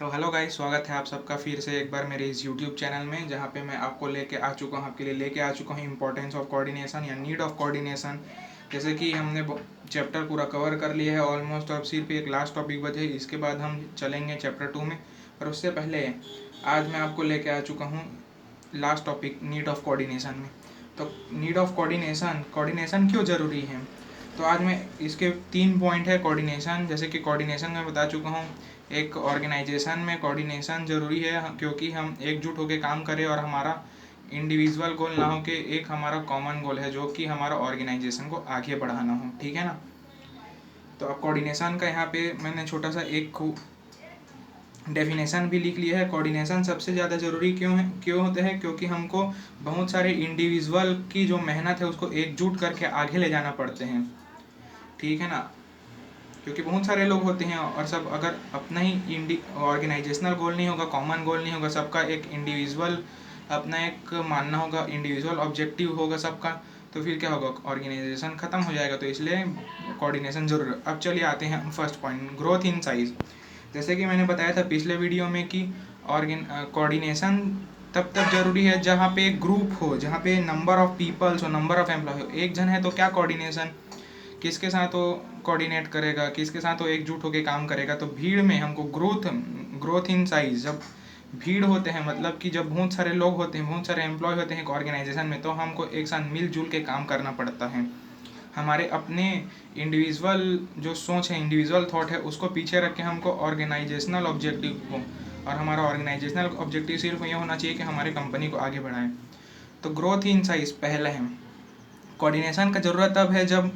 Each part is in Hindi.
तो हेलो गाइस, स्वागत है आप सबका फिर से एक बार मेरे इस यूट्यूब चैनल में, जहाँ पे मैं आपको लेके आ चुका हूँ, आपके लिए लेके आ चुका हूँ इंपॉर्टेंस ऑफ कोऑर्डिनेशन या नीड ऑफ कोऑर्डिनेशन। जैसे कि हमने चैप्टर पूरा कवर कर लिया है ऑलमोस्ट, अब सिर्फ एक लास्ट टॉपिक बचे, इसके बाद हम चलेंगे चैप्टर 2 में। पर उससे पहले आज मैं आपको लेके आ चुका हूँ last topic need of coordination में। तो नीड ऑफ कोऑर्डिनेशन, कोऑर्डिनेशन क्यों ज़रूरी है, तो आज मैं इसके 3 पॉइंट है कोऑर्डिनेशन। जैसे कि कोऑर्डिनेशन मैं बता चुका हूँ, एक ऑर्गेनाइजेशन में कोऑर्डिनेशन ज़रूरी है क्योंकि हम एकजुट होकर काम करें और हमारा इंडिविजुअल गोल ना हो के एक हमारा कॉमन गोल है, जो कि हमारा ऑर्गेनाइजेशन को आगे बढ़ाना हो। ठीक है ना। तो अब कोऑर्डिनेशन का यहाँ पे मैंने छोटा सा एक डेफिनेशन भी लिख लिया है। कोऑर्डिनेशन सबसे ज़्यादा ज़रूरी क्यों होते हैं, क्योंकि हमको बहुत सारे इंडिविजुअल की जो मेहनत है उसको एकजुट करके आगे ले जाना पड़ते हैं। ठीक है ना। क्योंकि बहुत सारे लोग होते हैं और सब अगर अपना ही ऑर्गेनाइजेशनल गोल नहीं होगा, कॉमन गोल नहीं होगा, सबका एक इंडिविजुअल अपना एक मानना होगा, इंडिविजुअल ऑब्जेक्टिव होगा सबका, तो फिर क्या होगा, ऑर्गेनाइजेशन ख़त्म हो जाएगा। तो इसलिए कोऑर्डिनेशन जरूर है। अब चलिए आते हैं first point, growth in size. जैसे कि मैंने बताया था पिछले वीडियो में कि कोऑर्डिनेशन तब तक जरूरी है जहाँ पे एक ग्रुप हो, जहाँ पे नंबर ऑफ पीपल्स हो, नंबर ऑफ एम्प्लॉय हो। एक जन है तो क्या कोऑर्डिनेशन, किसके साथ वो कोऑर्डिनेट करेगा, किसके साथ वो एकजुट होकर काम करेगा। तो भीड़ में हमको ग्रोथ इन साइज, जब भीड़ होते हैं मतलब कि जब बहुत सारे लोग होते हैं, बहुत सारे एम्प्लॉय होते हैं एक ऑर्गेनाइजेशन में, तो हमको एक साथ मिलजुल के काम करना पड़ता है। हमारे अपने इंडिविजुअल जो सोच है, इंडिविजुअल थॉट है, उसको पीछे रख के हमको ऑर्गेनाइजेशनल ऑब्जेक्टिव को, और हमारा ऑर्गेनाइजेशनल ऑब्जेक्टिव सिर्फ ये होना चाहिए कि हमारे कंपनी को आगे बढ़ाएं। तो ग्रोथ इन साइज पहला है। कोऑर्डिनेशन का ज़रूरत तब है जब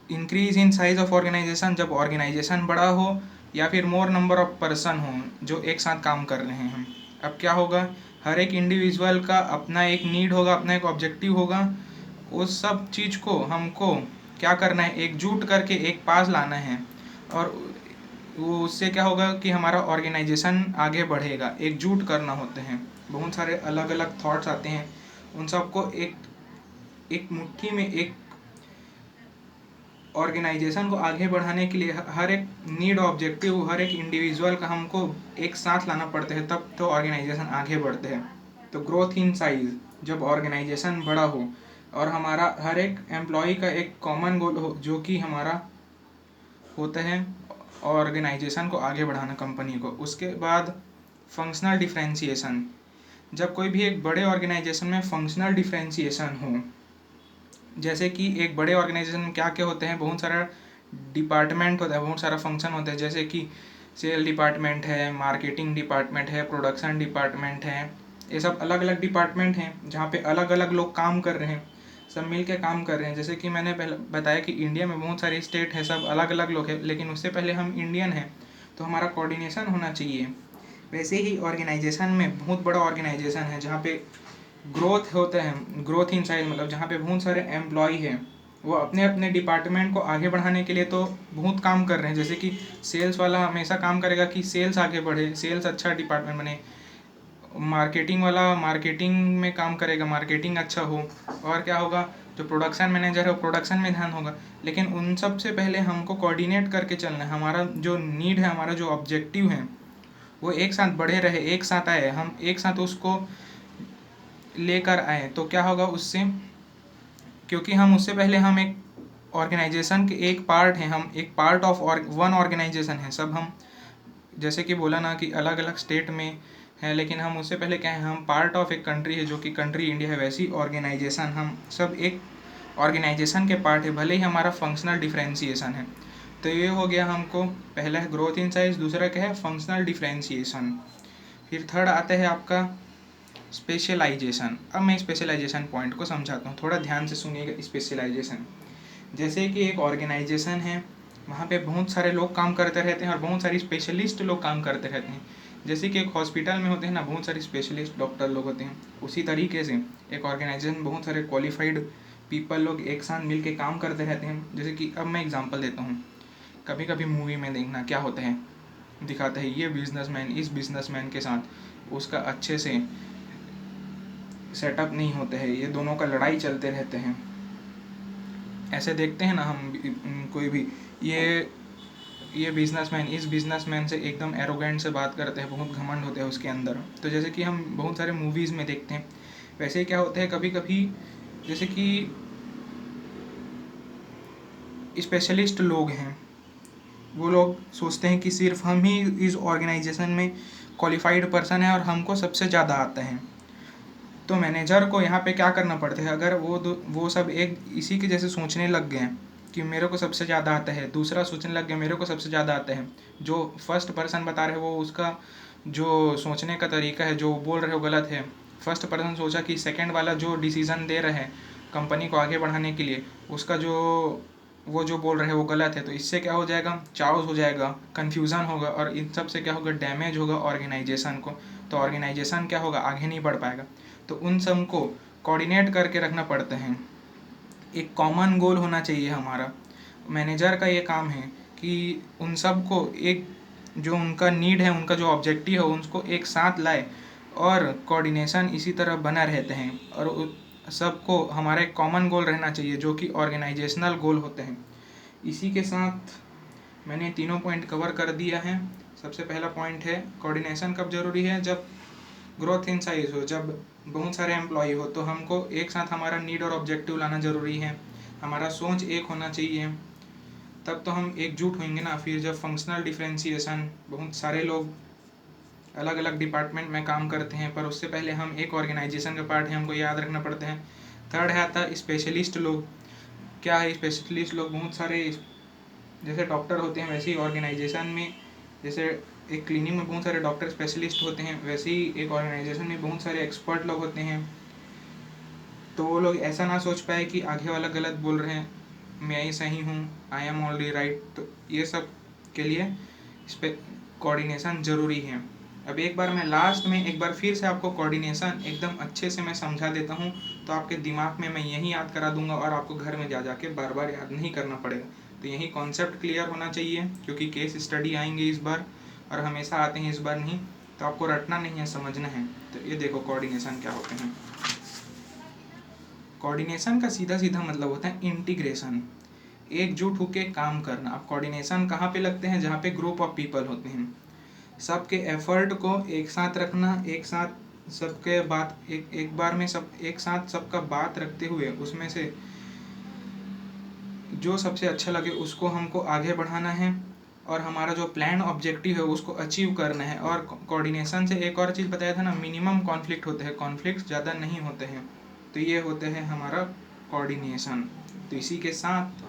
increase in size of organisation, जब ऑर्गेनाइजेशन बड़ा हो या फिर मोर नंबर ऑफ पर्सन हो जो एक साथ काम कर रहे हैं। अब क्या होगा, हर एक इंडिविजुअल का अपना एक नीड होगा, अपना एक ऑब्जेक्टिव होगा। उस सब चीज़ को हमको क्या करना है, एकजुट करके एक पास लाना है। और वो उससे क्या होगा कि हमारा ऑर्गेनाइजेशन आगे बढ़ेगा। एकजुट करना होते हैं, बहुत सारे अलग अलग थॉट्स आते हैं, उन सबको एक एक मुट्ठी में, एक ऑर्गेनाइजेशन को आगे बढ़ाने के लिए हर एक नीड ऑब्जेक्टिव, हर एक इंडिविजुअल का हमको एक साथ लाना पड़ता है, तब तो ऑर्गेनाइजेशन आगे बढ़ते हैं। तो ग्रोथ इन साइज, जब ऑर्गेनाइजेशन बड़ा हो और हमारा हर एक एम्प्लॉय का एक कॉमन गोल हो, जो कि हमारा होता है ऑर्गेनाइजेशन को आगे बढ़ाना, कंपनी को। उसके बाद फंक्शनल डिफ्रेंशिएशन, जब कोई भी एक बड़े ऑर्गेनाइजेशन में फंक्शनल डिफ्रेंशिएशन हो। जैसे कि एक बड़े ऑर्गेनाइजेशन में क्या क्या होते हैं, बहुत सारा डिपार्टमेंट होता है, बहुत सारा फंक्शन होता है। जैसे कि सेल डिपार्टमेंट है, मार्केटिंग डिपार्टमेंट है, प्रोडक्शन डिपार्टमेंट है। ये सब अलग अलग डिपार्टमेंट हैं जहाँ पे अलग अलग लोग काम कर रहे हैं, सब मिल के काम कर रहे हैं। जैसे कि मैंने पहले बताया कि इंडिया में बहुत सारे स्टेट है, सब अलग अलग लोग हैं, लेकिन उससे पहले हम इंडियन हैं, तो हमारा कोऑर्डिनेशन होना चाहिए। वैसे ही ऑर्गेनाइजेशन में, बहुत बड़ा ऑर्गेनाइजेशन है जहाँ पे ग्रोथ होता है, ग्रोथ इन साइज मतलब जहाँ पे बहुत सारे एम्प्लॉय हैं, वो अपने अपने डिपार्टमेंट को आगे बढ़ाने के लिए तो बहुत काम कर रहे हैं। जैसे कि सेल्स वाला हमेशा काम करेगा कि सेल्स आगे बढ़े, सेल्स अच्छा डिपार्टमेंट बने। मार्केटिंग वाला मार्केटिंग में काम करेगा, मार्केटिंग अच्छा हो। और क्या होगा, जो प्रोडक्शन मैनेजर है वो प्रोडक्शन में ध्यान होगा। लेकिन उन सब से पहले हमको कोऑर्डिनेट करके चलना है। हमारा जो नीड है, हमारा जो ऑब्जेक्टिव है, वो एक साथ बढ़े रहे, एक साथ आए, हम एक साथ उसको लेकर आए। तो क्या होगा उससे, क्योंकि हम उससे पहले हम एक ऑर्गेनाइजेशन के एक पार्ट हैं, हम एक पार्ट ऑफ वन ऑर्गेनाइजेशन है सब हम। जैसे कि बोला ना कि अलग अलग स्टेट में है, लेकिन हम उससे पहले क्या है, हम पार्ट ऑफ एक कंट्री है जो कि कंट्री इंडिया है। वैसी ऑर्गेनाइजेशन, हम सब एक ऑर्गेनाइजेशन के पार्ट है, भले ही हमारा फंक्शनल डिफ्रेंशिएशन है। तो ये हो गया हमको, पहला है ग्रोथ इन साइज, दूसरा क्या है, फंक्शनल डिफ्रेंशिएशन। फिर थर्ड आता है आपका स्पेशलाइजेशन। अब मैं स्पेशलाइजेशन पॉइंट को समझाता हूँ, थोड़ा ध्यान से सुनिएगा। स्पेशलाइजेशन, जैसे कि एक ऑर्गेनाइजेशन है, वहाँ पे बहुत सारे लोग काम करते रहते हैं और बहुत सारी स्पेशलिस्ट लोग काम करते रहते हैं। जैसे कि एक हॉस्पिटल में होते हैं ना, बहुत सारे स्पेशलिस्ट डॉक्टर लोग होते हैं, उसी तरीके से एक ऑर्गेनाइजेशन में बहुत सारे क्वालिफाइड पीपल लोग एक साथ मिल के काम करते रहते हैं। जैसे कि अब मैं एग्जांपल देता हूँ, कभी कभी मूवी में देखना क्या होता है, दिखाता है ये बिजनेसमैन इस बिजनेसमैन के साथ उसका अच्छे से सेटअप नहीं होते हैं, ये दोनों का लड़ाई चलते रहते हैं। ऐसे देखते हैं ना हम कोई भी, ये ये बिजनेसमैन इस बिजनेसमैन से एकदम एरोगेंट से बात करते हैं, बहुत घमंड होते हैं उसके अंदर। तो जैसे कि हम बहुत सारे मूवीज़ में देखते हैं, वैसे ही क्या होता है कभी कभी, जैसे कि स्पेशलिस्ट लोग हैं, वो लोग सोचते हैं कि सिर्फ हम ही इस ऑर्गेनाइजेशन में क्वालिफाइड पर्सन है और हमको सबसे ज़्यादा आता है। तो मैनेजर को यहाँ पे क्या करना पड़ता है, अगर वो सब एक इसी के जैसे सोचने लग गए हैं कि मेरे को सबसे ज़्यादा आता है, दूसरा सोचने लग गया मेरे को सबसे ज़्यादा आता है, जो फर्स्ट पर्सन बता रहे वो उसका जो सोचने का तरीका है जो बोल रहे हो गलत है। फर्स्ट पर्सन सोचा कि सेकंड वाला जो डिसीज़न दे रहे हैं कंपनी को आगे बढ़ाने के लिए, उसका वो जो बोल रहे हैं वो गलत है। तो इससे क्या हो जाएगा, चाउस हो जाएगा, कन्फ्यूज़न होगा, और इन सब से क्या होगा, डैमेज होगा ऑर्गेनाइजेशन को। तो ऑर्गेनाइजेशन क्या होगा, आगे नहीं बढ़ पाएगा। तो उन सब को कोऑर्डिनेट करके रखना पड़ता है, एक कॉमन गोल होना चाहिए हमारा। मैनेजर का ये काम है कि उन सब को एक जो उनका नीड है, उनका जो ऑब्जेक्टिव है उसको एक साथ लाए, और कोऑर्डिनेशन इसी तरह बना रहते हैं, और सबको हमारा एक कॉमन गोल रहना चाहिए जो कि ऑर्गेनाइजेशनल गोल होते हैं। इसी के साथ मैंने तीनों पॉइंट कवर कर दिया है। सबसे पहला पॉइंट है कोऑर्डिनेशन कब ज़रूरी है, जब ग्रोथ इन साइज हो, जब बहुत सारे एम्प्लॉय हो, तो हमको एक साथ हमारा नीड और ऑब्जेक्टिव लाना ज़रूरी है, हमारा सोच एक होना चाहिए, तब तो हम एकजुट होंगे ना। फिर जब फंक्शनल डिफरेंशिएशन, बहुत सारे लोग अलग अलग डिपार्टमेंट में काम करते हैं पर उससे पहले हम एक ऑर्गेनाइजेशन का पार्ट है, हमको याद रखना पड़ता है। थर्ड है आता स्पेशलिस्ट लोग। क्या है स्पेशलिस्ट लोग, बहुत सारे जैसे डॉक्टर होते हैं वैसे ही ऑर्गेनाइजेशन में, जैसे एक क्लिनिक में बहुत सारे डॉक्टर स्पेशलिस्ट होते हैं, वैसे ही एक ऑर्गेनाइजेशन में बहुत सारे एक्सपर्ट लोग होते हैं। तो वो लोग ऐसा ना सोच पाए कि आगे वाला गलत बोल रहे हैं, मैं ही सही हूँ, आई एम ऑलरेडी राइट। तो ये सब के लिए कोऑर्डिनेशन ज़रूरी है। अब एक बार मैं लास्ट में एक बार फिर से आपको कोऑर्डिनेशन एकदम अच्छे से मैं समझा देता हूँ, तो आपके दिमाग में मैं यही याद करा दूंगा और आपको घर में जा जाके बार बार याद नहीं करना पड़ेगा। तो यही कॉन्सेप्ट क्लियर होना चाहिए, क्योंकि केस स्टडी आएंगे इस बार और हमेशा आते हैं, इस बार नहीं। तो आपको रटना नहीं है, समझना है। तो ये देखो कोऑर्डिनेशन क्या होते हैं। कोऑर्डिनेशन का सीधा सीधा मतलब होता है इंटीग्रेशन, एकजुट होकर काम करना। अब कोऑर्डिनेशन कहाँ पे लगते हैं, जहाँ पे ग्रुप ऑफ पीपल होते हैं, सबके एफर्ट को एक साथ रखना, एक साथ सबके बात एक बार में सब एक साथ सबका बात रखते हुए उसमें से जो सबसे अच्छा लगे उसको हमको आगे बढ़ाना है, और हमारा जो प्लान ऑब्जेक्टिव है उसको अचीव करना है। और कोऑर्डिनेशन से एक और चीज़ बताया था ना, मिनिमम कॉन्फ्लिक्ट होते हैं, कॉन्फ्लिक्ट ज़्यादा नहीं होते हैं। तो ये होते हैं हमारा कोऑर्डिनेशन। तो इसी के साथ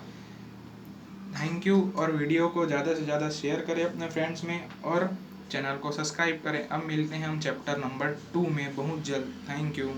थैंक यू, और वीडियो को ज़्यादा से ज़्यादा शेयर करें अपने फ्रेंड्स में, और चैनल को सब्सक्राइब करें। अब मिलते हैं हम चैप्टर नंबर 2 में बहुत जल्द। Thank you.